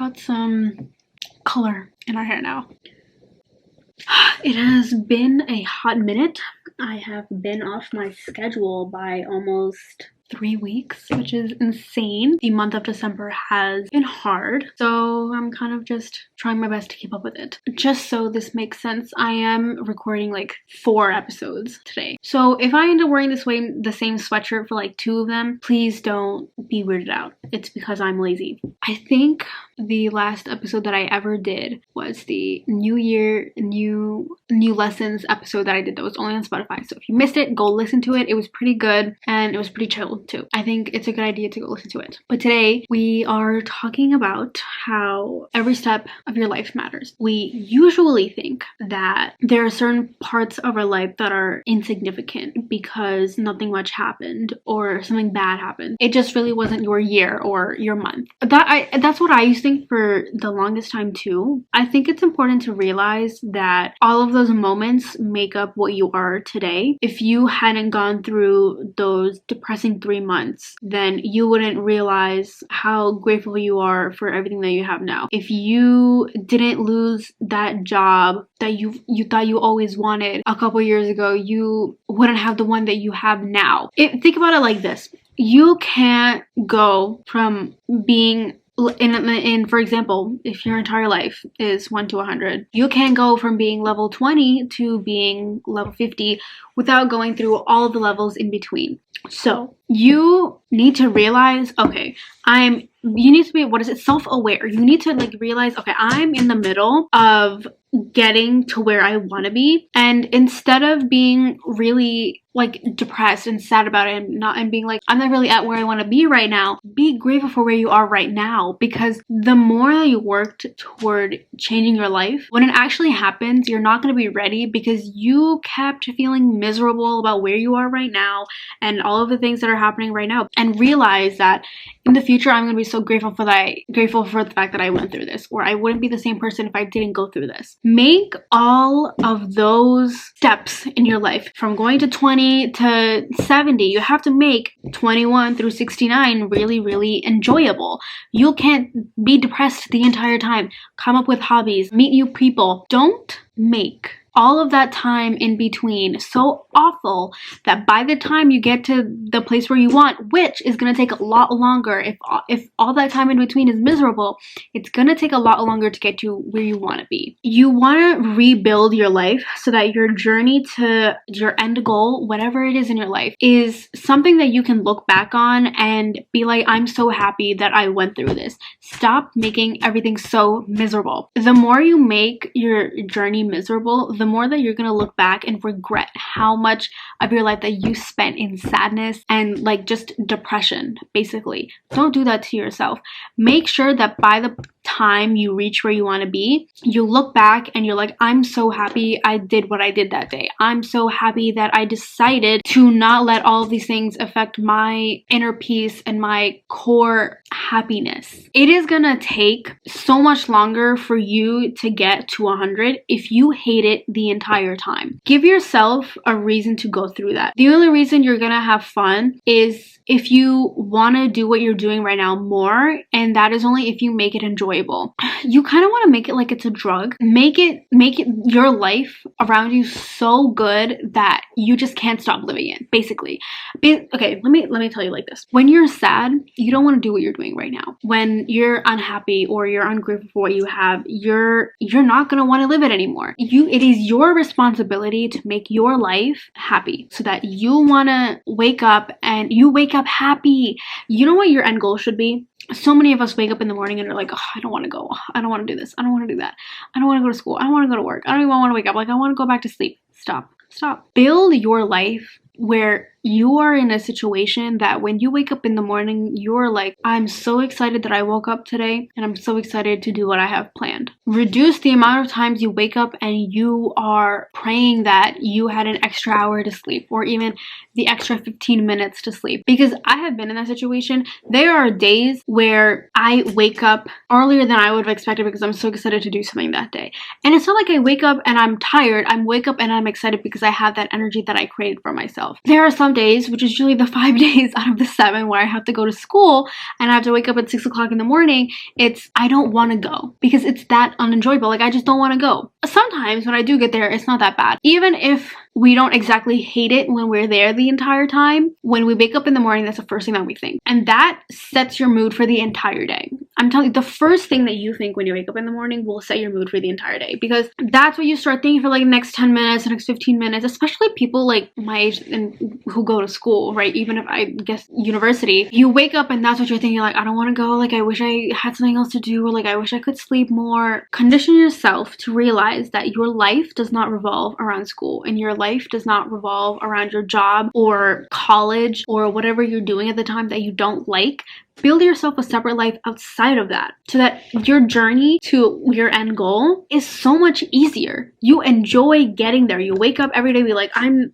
got some color in our hair now. It has been a hot minute. I have been off my schedule by almost 3 weeks, which is insane. The month of December has been hard, so I'm kind of just trying my best to keep up with it. Just so this makes sense, I am recording like 4 episodes today. So if I end up wearing the same sweatshirt for like 2 of them, please don't be weirded out. It's because I'm lazy. I think the last episode that I ever did was the New Year, New Lessons episode that I did that was only on Spotify. So if you missed it, go listen to it. It was pretty good and it was pretty chill too. I think it's a good idea to go listen to it. But today we are talking about how every step of your life matters. We usually think that there are certain parts of our life that are insignificant because nothing much happened or something bad happened. It just really wasn't your year or your month. That's what I used to think for the longest time too. I think it's important to realize that all of those moments make up what you are today. If you hadn't gone through those depressing 3 months, then you wouldn't realize how grateful you are for everything that you have now. If you didn't lose that job that you thought you always wanted a couple years ago, you wouldn't have the one that you have now. Think about it like this. You can't go from being in for example, if your entire life is 1 to 100, you can go from being level 20 to being level 50 without going through all of the levels in between. So you need to realize, okay, you need to be, self-aware. You need to realize, okay, I'm in the middle of getting to where I want to be, and instead of being really depressed and sad about it and being like, I'm not really at where I want to be right now, be grateful for where you are right now, because the more that you worked toward changing your life, when it actually happens, you're not going to be ready because you kept feeling miserable about where you are right now and all of the things that are happening right now. And realize that in the future, I'm going to be so grateful for the fact that I went through this, or I wouldn't be the same person if I didn't go through this. Make all of those steps in your life from going to 20 to 70. You have to make 21 through 69 really, really enjoyable. You can't be depressed the entire time. Come up with hobbies, meet new people. Don't make all of that time in between so awful that by the time you get to the place where you want, which is going to take a lot longer, if all that time in between is miserable, it's going to take a lot longer to get to where you want to be. You want to rebuild your life so that your journey to your end goal, whatever it is in your life, is something that you can look back on and be like, I'm so happy that I went through this. Stop making everything so miserable. The more you make your journey miserable, the more that you're going to look back and regret how much of your life that you spent in sadness and just depression, basically. Don't do that to yourself. Make sure that by the time you reach where you want to be, you look back and you're like, I'm so happy I did what I did that day. I'm so happy that I decided to not let all of these things affect my inner peace and my core happiness. It is gonna take so much longer for you to get to 100 if you hate it the entire time. Give yourself a reason to go through that. The only reason you're gonna have fun is if you want to do what you're doing right now more, and that is only if you make it enjoyable. You kind of want to make it like it's a drug. Make it your life around you so good that you just can't stop living it, basically. Okay, let me tell you like this. When you're sad, you don't want to do what you're doing right now. When you're unhappy or you're ungrateful for what you have, you're not going to want to live it anymore. It is your responsibility to make your life happy so that you want to wake up and you wake up happy. You know what your end goal should be? So many of us wake up in the morning and are like, oh, I don't want to go. I don't want to do this. I don't want to do that. I don't want to go to school. I don't want to go to work. I don't even want to wake up. I want to go back to sleep. Stop. Build your life where you are in a situation that when you wake up in the morning, you're like, I'm so excited that I woke up today and I'm so excited to do what I have planned. Reduce the amount of times you wake up and you are praying that you had an extra hour to sleep or even the extra 15 minutes to sleep. Because I have been in that situation. There are days where I wake up earlier than I would have expected because I'm so excited to do something that day. And it's not like I wake up and I'm tired. I wake up and I'm excited because I have that energy that I created for myself. yourself. There are some days, which is usually the 5 days out of the 7 where I have to go to school and I have to wake up at 6 o'clock in the morning. I don't want to go because it's that unenjoyable. Like, I just don't want to go. Sometimes when I do get there, it's not that bad. Even if we don't exactly hate it when we're there the entire time, when we wake up in the morning, that's the first thing that we think. And that sets your mood for the entire day. I'm telling you, the first thing that you think when you wake up in the morning will set your mood for the entire day, because that's what you start thinking for like the next 10 minutes, the next 15 minutes, especially people like my age and who go to school, right? Even if I guess university, you wake up and that's what you're thinking, like, I don't want to go, like, I wish I had something else to do, or like, I wish I could sleep more. Condition yourself to realize that your life does not revolve around school, and your life does not revolve around your job or college or whatever you're doing at the time that you don't like. Build yourself a separate life outside of that so that your journey to your end goal is so much easier. You enjoy getting there. You wake up every day, be like, I'm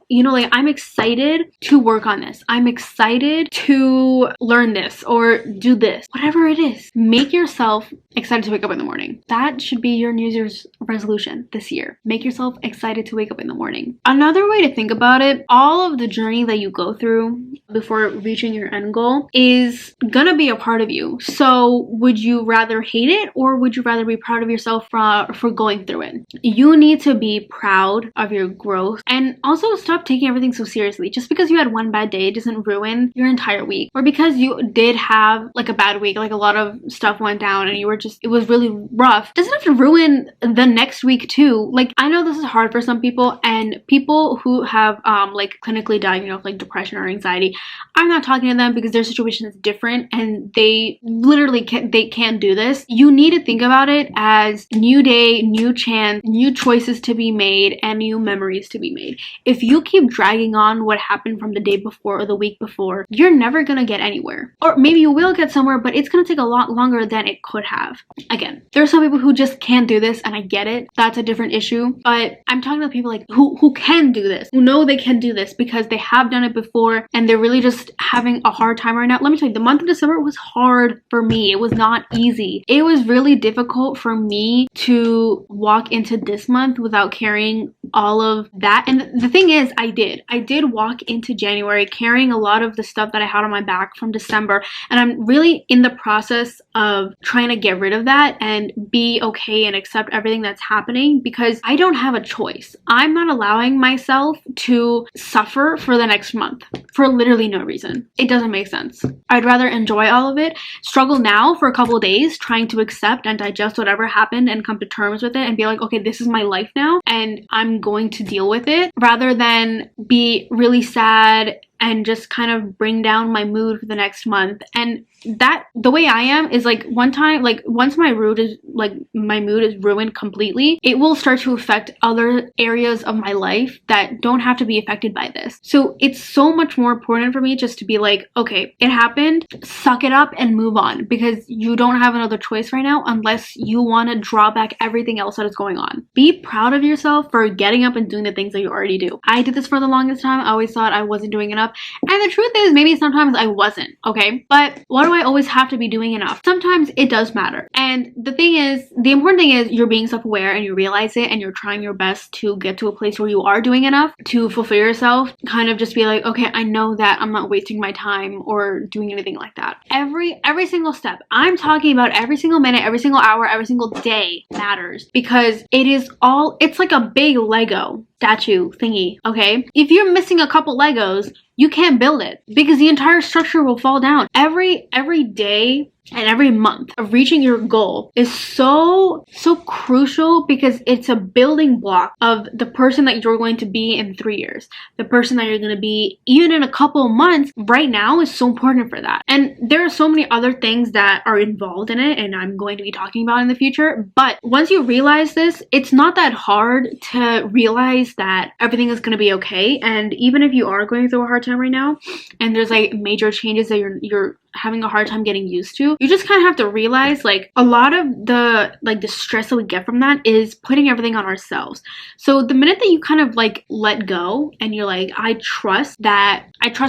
excited to work on this. I'm excited to learn this or do this. Whatever it is, make yourself excited to wake up in the morning. That should be your New Year's resolution this year. Make yourself excited to wake up in the morning. Another way to think about it, all of the journey that you go through before reaching your end goal is gonna be a part of you. So would you rather hate it, or would you rather be proud of yourself for going through it? You need to be proud of your growth, and also stop taking everything so seriously. Just because you had one bad day doesn't ruin your entire week, or because you did have like a bad week, like a lot of stuff went down and it was really rough, doesn't have to ruin the next week too. Like, I know this is hard for some people, and people who have like clinically diagnosed like depression or anxiety, I'm not talking to them because their situation is different and they literally can't do this. You need to think about it as new day, new chance, new choices to be made, and new memories to be made. If you keep dragging on what happened from the day before or the week before, you're never gonna get anywhere. Or maybe you will get somewhere, but it's gonna take a lot longer than it could have. Again, there are some people who just can't do this, and I get it. That's a different issue. But I'm talking to people like who can do this, who know they can do this because they have done it before and they're really just having a hard time right now. Let me tell you, the month of December was hard for me. It was not easy. It was really difficult for me to walk into this month without carrying all of that. And the thing is, I did walk into January carrying a lot of the stuff that I had on my back from December, and I'm really in the process of trying to get rid of that and be okay and accept everything that's happening, because I don't have a choice. I'm not allowing myself to suffer for the next month for literally no reason. It doesn't make sense. I'd rather enjoy all of it, struggle now for a couple of days trying to accept and digest whatever happened and come to terms with it and be like, okay, this is my life now and I'm going to deal with it, rather than be really sad and just kind of bring down my mood for the next month. And that, the way I am is like, one time, like once my mood is ruined completely, it will start to affect other areas of my life that don't have to be affected by this. So it's so much more important for me just to be like, okay, it happened, suck it up and move on, because you don't have another choice right now unless you want to draw back everything else that is going on. Be proud of yourself for getting up and doing the things that you already do. I did this for the longest time. I always thought I wasn't doing enough. And the truth is, maybe sometimes I wasn't, okay? But why do I always have to be doing enough? Sometimes it does matter. And the thing is, the important thing is you're being self-aware and you realize it and you're trying your best to get to a place where you are doing enough to fulfill yourself. Kind of just be like, okay, I know that I'm not wasting my time or doing anything like that. Every single step, I'm talking about every single minute, every single hour, every single day matters, because it's like a big Lego statue thingy, okay? If you're missing a couple Legos, you can't build it because the entire structure will fall down. Every day and every month of reaching your goal is so crucial, because it's a building block of the person that you're going to be in 3 years. The person that you're going to be even in a couple of months right now is so important for that. And there are so many other things that are involved in it, and I'm going to be talking about in the future. But once you realize this, it's not that hard to realize that everything is going to be okay. And even if you are going through a hard time right now and there's like major changes that you're having a hard time getting used to, you just kind of have to realize, like, a lot of the stress that we get from that is putting everything on ourselves. So the minute that you kind of like let go and you're like, I trust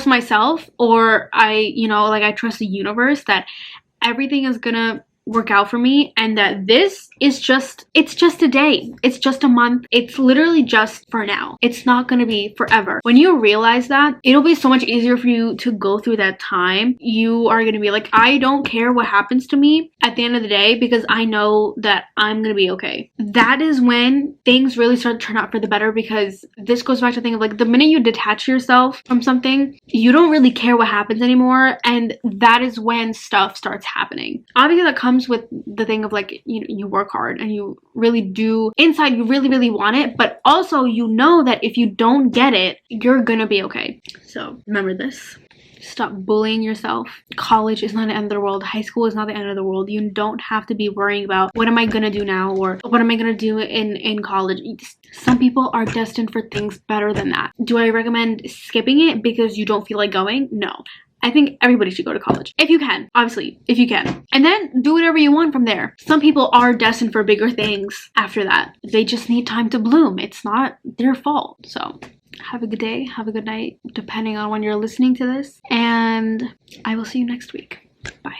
myself, or I trust the universe that everything is gonna work out for me, and that this is just, it's just a day, it's just a month, it's literally just for now, it's not gonna be forever. When you realize that, it'll be so much easier for you to go through that time. You are gonna be like, I don't care what happens to me at the end of the day, because I know that I'm gonna be okay. That is when things really start to turn out for the better, because this goes back to the thing of like, the minute you detach yourself from something, you don't really care what happens anymore, and that is when stuff starts happening. Obviously that comes with the thing of like, you work hard and you really do, inside you really want it, but also you know that if you don't get it, you're gonna be okay. So remember this. Stop bullying yourself. College is not the end of the world. High school is not the end of the world. You don't have to be worrying about what am I gonna do now, or what am I gonna do in college. Some people are destined for things better than that. Do I recommend skipping it because you don't feel like going? No. I think everybody should go to college. If you can, obviously, if you can. And then do whatever you want from there. Some people are destined for bigger things after that. They just need time to bloom. It's not their fault. So have a good day, have a good night, depending on when you're listening to this. And I will see you next week. Bye.